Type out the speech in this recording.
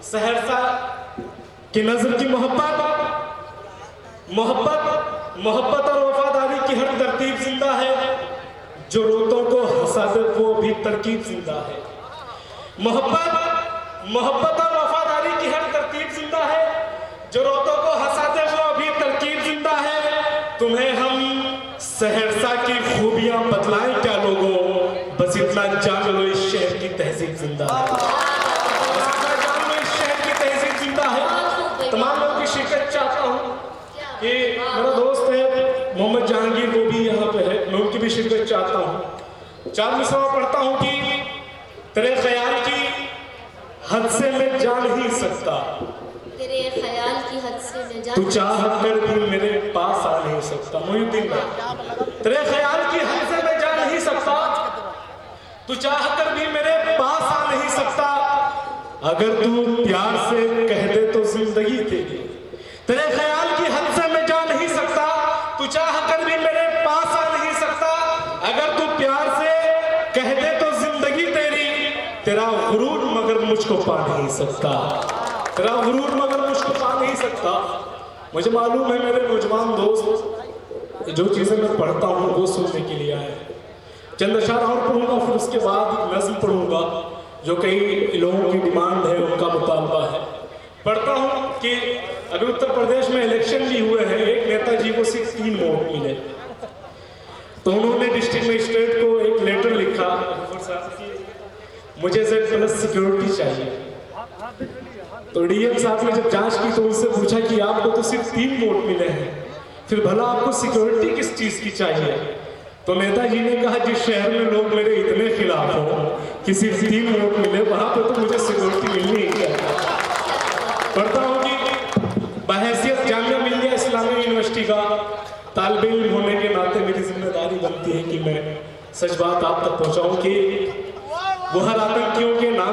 सहरसा की नजर की मोहब्बत और वफादारी की हर तरतीब जिंदा है, जो रोतों को हंसा दे वो भी तरकीब जिंदा है। मोहब्बत और वफादारी की हर तरतीब जिंदा है, जो रोतों को हंसा दे वो भी तरकीब जिंदा है। तुम्हें हम सहरसा की खूबियां बतलाएं क्या लोगों, बस इतना जान लो इस शहर की तहजीब जिंदा है। तमाम लोगों की शिरकत चाहता हूँ कि मेरा दोस्त है मोहम्मद जहांगीर, वो भी यहाँ पे है, मैं उनकी भी शिरकत चाहता हूँ। 4 मिसरा पढ़ता हूँ कि तेरे ख्याल की हद से मैं जा नहीं सकता, तेरे ख्याल की हद से मैं जा तू चाह कर भी मेरे पास आ नहीं सकता। मोहिउद्दीन, तेरे ख्याल की हद से मैं जा नहीं सकता, तू चाह कर भी मेरे पास आ नहीं सकता। अगर तू प्यार से कह दे तो जिंदगी तेरी, तेरे ख्याल की हद से मैं जा नहीं सकता, तू चाह कर भी मेरे पास आ नहीं सकता। अगर तू प्यार से कह दे तो जिंदगी तेरी, तेरा गुरूर मगर मुझको पा नहीं सकता, तेरा गुरूर मगर मुझको पा नहीं सकता। मुझे मालूम है मेरे नौजवान दोस्त जो चीजें मैं पढ़ता हूँ वो सुनने के लिए आए। चंद अशार और पढ़ूंगा, फिर उसके बाद नज़्म पढ़ूंगा जो कई लोगों की डिमांड है, उनका मुतालबा है। पढ़ता हूँ कि अभी उत्तर प्रदेश में इलेक्शन भी हुए हैं, एक नेताजी को सिर्फ 3 वोट मिले, तो उन्होंने डिस्ट्रिक्ट मजिस्ट्रेट को एक लेटर लिखा, मुझे Z+ सिक्योरिटी चाहिए। तो डीएम साहब ने जब जांच की तो उनसे पूछा कि आपको तो सिर्फ 3 वोट मिले हैं, फिर भला आपको सिक्योरिटी किस चीज की चाहिए? तो नेताजी ने कहा जिस शहर में लोग मेरे इतने खिलाफ हो कि सिर्फ 3 वोट मिले, वहां पे तो मुझे सिक्योरिटी मिलनी ही चाहिए। पढ़ता हूँ कि बहैसियत जामिया मिल्लिया इस्लामी यूनिवर्सिटी का तालिब इल्म होने के नाते मेरी जिम्मेदारी बनती है कि मैं सच बात आप तक पहुंचाऊं कि वो हर आतंकियों के नाम